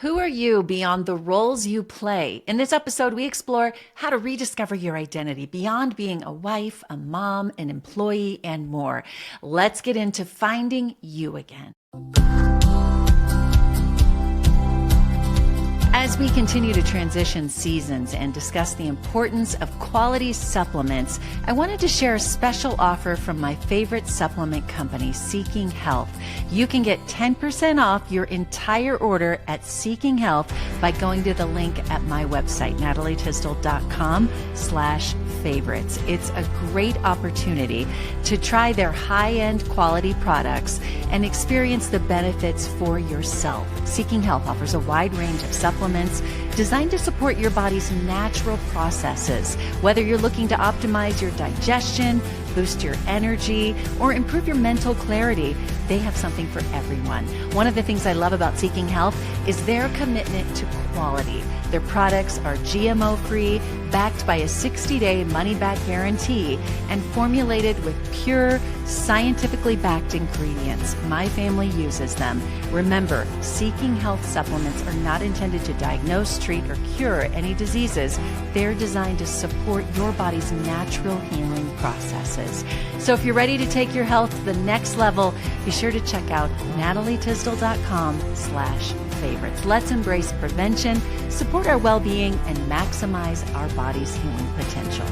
Who are you beyond the roles you play? In this episode, we explore how to rediscover your identity beyond being a wife, a mom, an employee, and more. Let's get into finding you again. As we continue to transition seasons and discuss the importance of quality supplements, I wanted to share a special offer from my favorite supplement company, Seeking Health. You can get 10% off your entire order at Seeking Health by going to the link at my website, natalietysdal.com/favorites. It's a great opportunity to try their high-end quality products and experience the benefits for yourself. Seeking Health offers a wide range of supplements designed to support your body's natural processes. Whether you're looking to optimize your digestion, boost your energy, or improve your mental clarity, they have something for everyone. One of the things I love about Seeking Health is their commitment to quality. Their products are GMO-free, backed by a 60-day money-back guarantee, and formulated with pure, scientifically backed ingredients. My family uses them. Remember, Seeking Health supplements are not intended to diagnose, treat, or cure any diseases. They're designed to support your body's natural healing processes. So if you're ready to take your health to the next level, be sure to check out natalietysdal.com/favorites. Let's embrace prevention, support our well-being, and maximize our body's healing potential.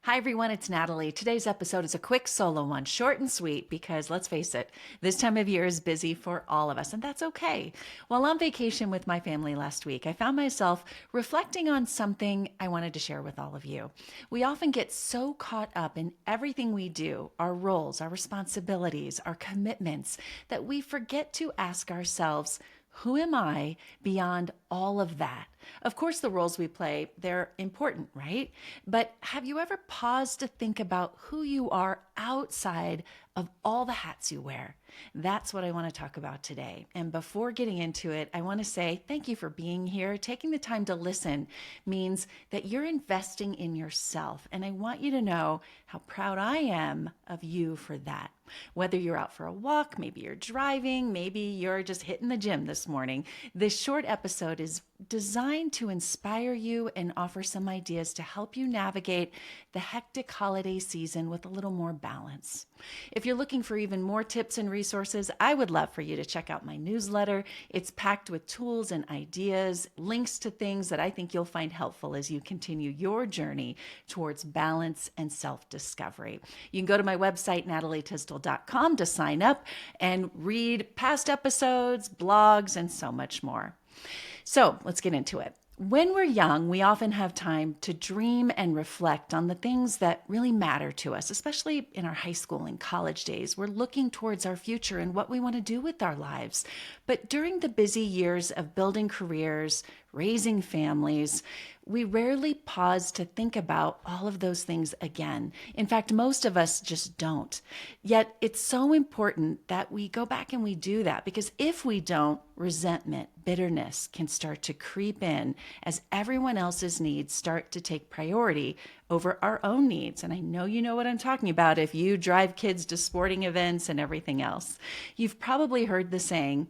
Hi everyone, it's Natalie. Today's episode is a quick solo one, short and sweet, because let's face it, this time of year is busy for all of us, and that's okay. While on vacation with my family last week, I found myself reflecting on something I wanted to share with all of you. We often get so caught up in everything we do, our roles, our responsibilities, our commitments, that we forget to ask ourselves, who am I beyond all of that? Of course, the roles we play, they're important, right? But have you ever paused to think about who you are outside of all the hats you wear? That's what I want to talk about today. And before getting into it, I want to say thank you for being here. Taking the time to listen means that you're investing in yourself. And I want you to know how proud I am of you for that. Whether you're out for a walk, maybe you're driving, maybe you're just hitting the gym this morning, this short episode is designed to inspire you and offer some ideas to help you navigate the hectic holiday season with a little more balance. If you're looking for even more tips and resources, I would love for you to check out my newsletter. It's packed with tools and ideas, links to things that I think you'll find helpful as you continue your journey towards balance and self-discovery. You can go to my website, natalietysdal.com, to sign up and read past episodes, blogs, and so much more. So let's get into it. When we're young, we often have time to dream and reflect on the things that really matter to us, especially in our high school and college days. We're looking towards our future and what we want to do with our lives. But during the busy years of building careers, raising families, we rarely pause to think about all of those things again. In fact, most of us just don't. Yet it's so important that we go back and we do that, because if we don't, resentment, bitterness can start to creep in as everyone else's needs start to take priority over our own needs. And I know you know what I'm talking about if you drive kids to sporting events and everything else. You've probably heard the saying,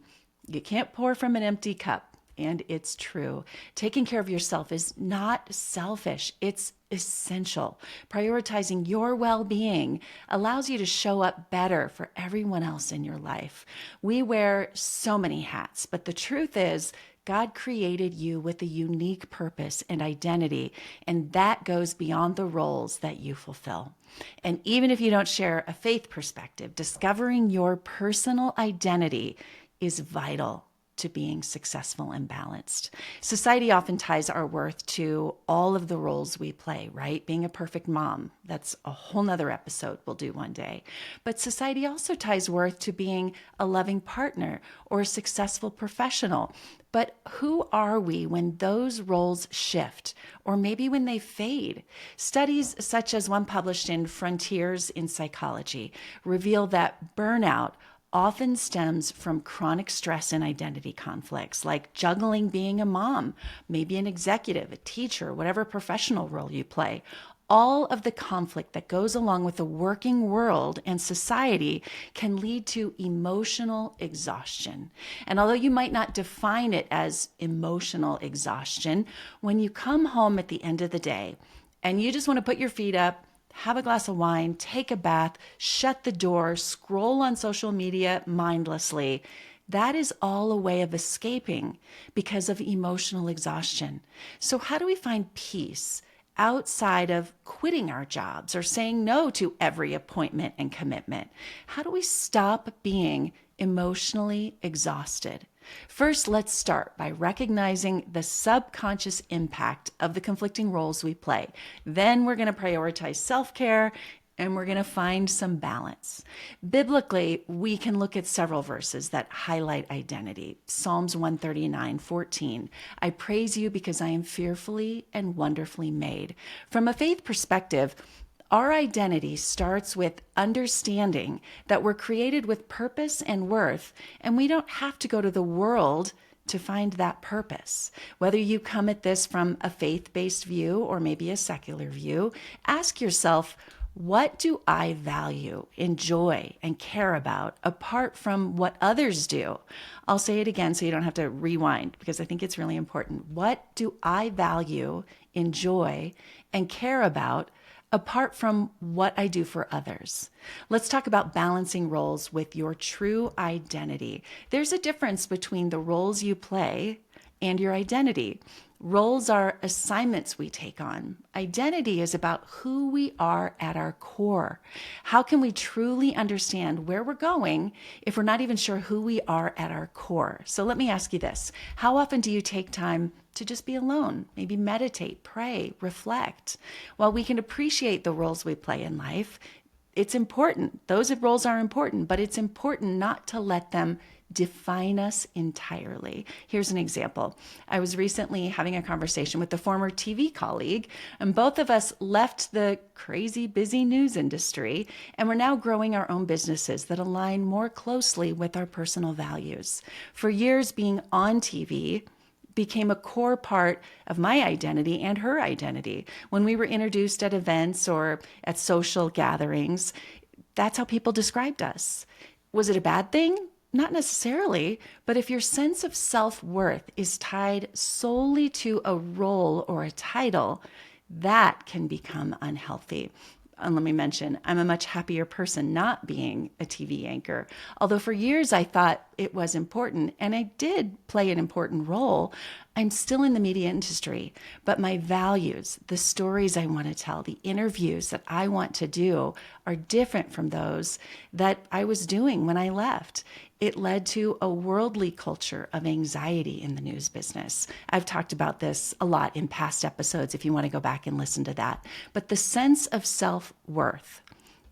you can't pour from an empty cup. And it's true. Taking care of yourself is not selfish. It's essential. Prioritizing your well-being allows you to show up better for everyone else in your life. We wear so many hats, but the truth is, God created you with a unique purpose and identity, and that goes beyond the roles that you fulfill. And even if you don't share a faith perspective, discovering your personal identity is vital to being successful and balanced. Society often ties our worth to all of the roles we play, right? Being a perfect mom, that's a whole nother episode we'll do one day. But society also ties worth to being a loving partner or a successful professional. But who are we when those roles shift, or maybe when they fade? Studies such as one published in Frontiers in Psychology reveal that burnout often stems from chronic stress and identity conflicts, like juggling being a mom, maybe an executive, a teacher, whatever professional role you play, All of the conflict that goes along with the working world and society can lead to emotional exhaustion. And although you might not define it as emotional exhaustion, when you come home at the end of the day and you just want to put your feet up, have a glass of wine, take a bath, shut the door, scroll on social media mindlessly, that is all a way of escaping because of emotional exhaustion. So, how do we find peace outside of quitting our jobs or saying no to every appointment and commitment? How do we stop being emotionally exhausted? First, let's start by recognizing the subconscious impact of the conflicting roles we play. Then we're going to prioritize self-care and we're going to find some balance. Biblically, we can look at several verses that highlight identity. Psalms 139:14. I praise you because I am fearfully and wonderfully made. From a faith perspective, our identity starts with understanding that we're created with purpose and worth, and we don't have to go to the world to find that purpose. Whether you come at this from a faith-based view or maybe a secular view, ask yourself, what do I value, enjoy, and care about apart from what others do? I'll say it again so you don't have to rewind because I think it's really important. What do I value, enjoy, and care about apart from what I do for others? Let's talk about balancing roles with your true identity. There's a difference between the roles you play and your identity. Roles are assignments we take on. Identity is about who we are at our core. How can we truly understand where we're going if we're not even sure who we are at our core? So let me ask you this. How often do you take time to just be alone? Maybe meditate, pray, reflect. While we can appreciate the roles we play in life, it's important. Those roles are important, but it's important not to let them define us entirely. Here's an example. I was recently having a conversation with a former TV colleague, and both of us left the crazy busy news industry, and we're now growing our own businesses that align more closely with our personal values. For years, being on TV became a core part of my identity and her identity. When we were introduced at events or at social gatherings, that's how people described us. Was it a bad thing? Not necessarily, but if your sense of self-worth is tied solely to a role or a title, that can become unhealthy. And let me mention, I'm a much happier person not being a TV anchor. Although for years I thought it was important, and I did play an important role, I'm still in the media industry, but my values, the stories I want to tell, the interviews that I want to do are different from those that I was doing when I left. It led to a worldly culture of anxiety in the news business. I've talked about this a lot in past episodes if you want to go back and listen to that. But the sense of self-worth,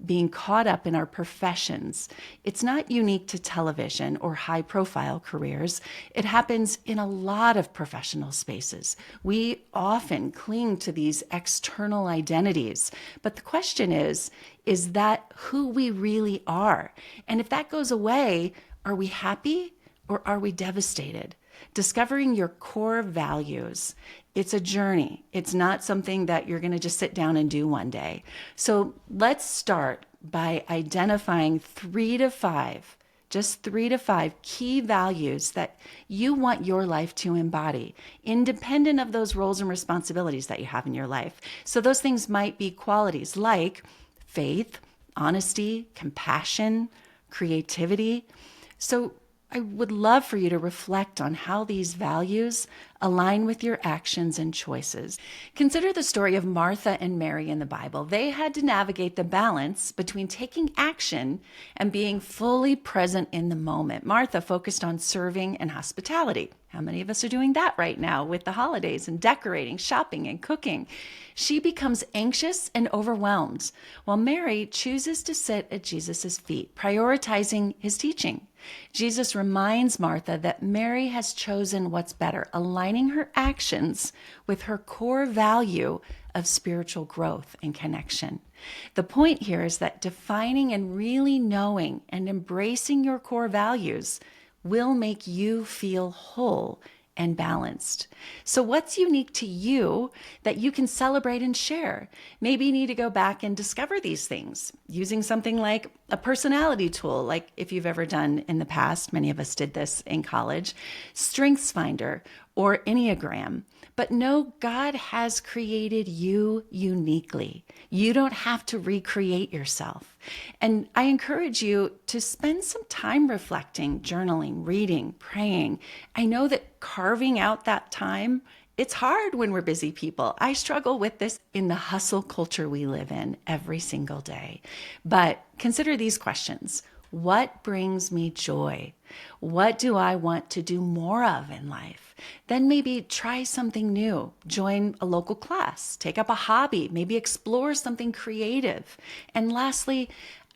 being caught up in our professions, it's not unique to television or high-profile careers. It happens in a lot of professional spaces. We often cling to these external identities. But the question is that who we really are? And if that goes away, are we happy or are we devastated? Discovering your core values, it's a journey. It's not something that you're going to just sit down and do one day. So let's start by identifying 3 to 5, just 3 to 5 key values that you want your life to embody, independent of those roles and responsibilities that you have in your life. So those things might be qualities like faith, honesty, compassion, creativity. So I would love for you to reflect on how these values align with your actions and choices. Consider the story of Martha and Mary in the Bible. They had to navigate the balance between taking action and being fully present in the moment. Martha focused on serving and hospitality. How many of us are doing that right now with the holidays and decorating, shopping, and cooking? She becomes anxious and overwhelmed, while Mary chooses to sit at Jesus' feet, prioritizing his teaching. Jesus reminds Martha that Mary has chosen what's better, aligning her actions with her core value of spiritual growth and connection. The point here is that defining and really knowing and embracing your core values will make you feel whole and balanced. So what's unique to you that you can celebrate and share? Maybe you need to go back and discover these things using something like a personality tool, like if you've ever done in the past, many of us did this in college, Strengths Finder or Enneagram. But know God has created you uniquely. You don't have to recreate yourself. And I encourage you to spend some time reflecting, journaling, reading, praying. I know that carving out that time, it's hard when we're busy people. I struggle with this in the hustle culture we live in every single day. But consider these questions. What brings me joy? What do I want to do more of in life? Then maybe try something new, join a local class, take up a hobby, maybe explore something creative. And lastly,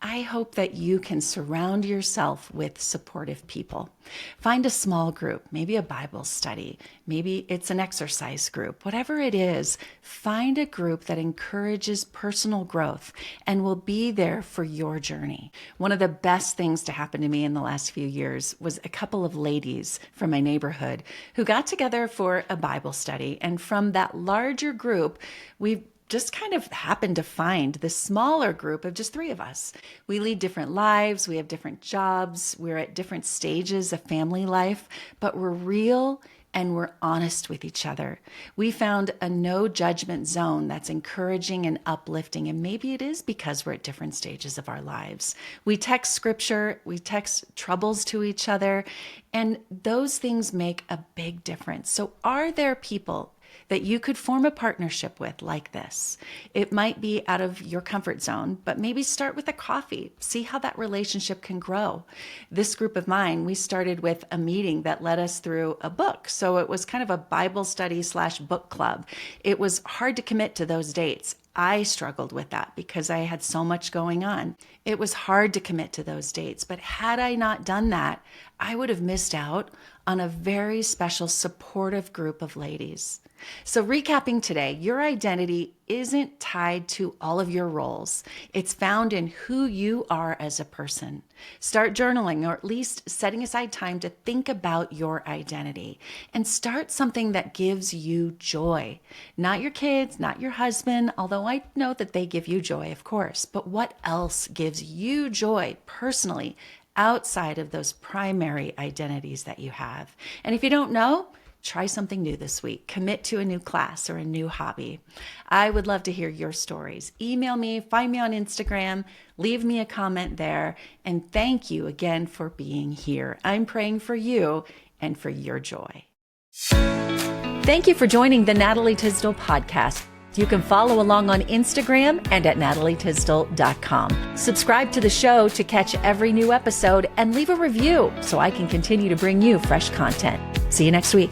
I hope that you can surround yourself with supportive people. Find a small group, maybe a Bible study, maybe it's an exercise group, whatever it is, find a group that encourages personal growth and will be there for your journey. One of the best things to happen to me in the last few years was a couple of ladies from my neighborhood who got together for a Bible study. And from that larger group, we just kind of happened to find this smaller group of just three of us. We lead different lives, we have different jobs, we're at different stages of family life, but we're real and we're honest with each other. We found a no judgment zone that's encouraging and uplifting, and maybe it is because we're at different stages of our lives. We text scripture, we text troubles to each other, and those things make a big difference. So are there people that you could form a partnership with like this? It might be out of your comfort zone, but maybe start with a coffee. See how that relationship can grow. This group of mine, we started with a meeting that led us through a book. So it was kind of a Bible study / book club. It was hard to commit to those dates. I struggled with that because I had so much going on. It was hard to commit to those dates, but had I not done that, I would have missed out on a very special supportive group of ladies. So recapping today, your identity isn't tied to all of your roles. It's found in who you are as a person. Start journaling, or at least setting aside time to think about your identity, and start something that gives you joy. Not your kids, not your husband, although I know that they give you joy, of course, but what else gives you joy personally outside of those primary identities that you have? And if you don't know, try something new this week. Commit to a new class or a new hobby. I would love to hear your stories. Email me, find me on Instagram, leave me a comment there. And thank you again for being here. I'm praying for you and for your joy. Thank you for joining the Natalie Tysdal podcast. You can follow along on Instagram and at natalietysdal.com. Subscribe to the show to catch every new episode and leave a review so I can continue to bring you fresh content. See you next week.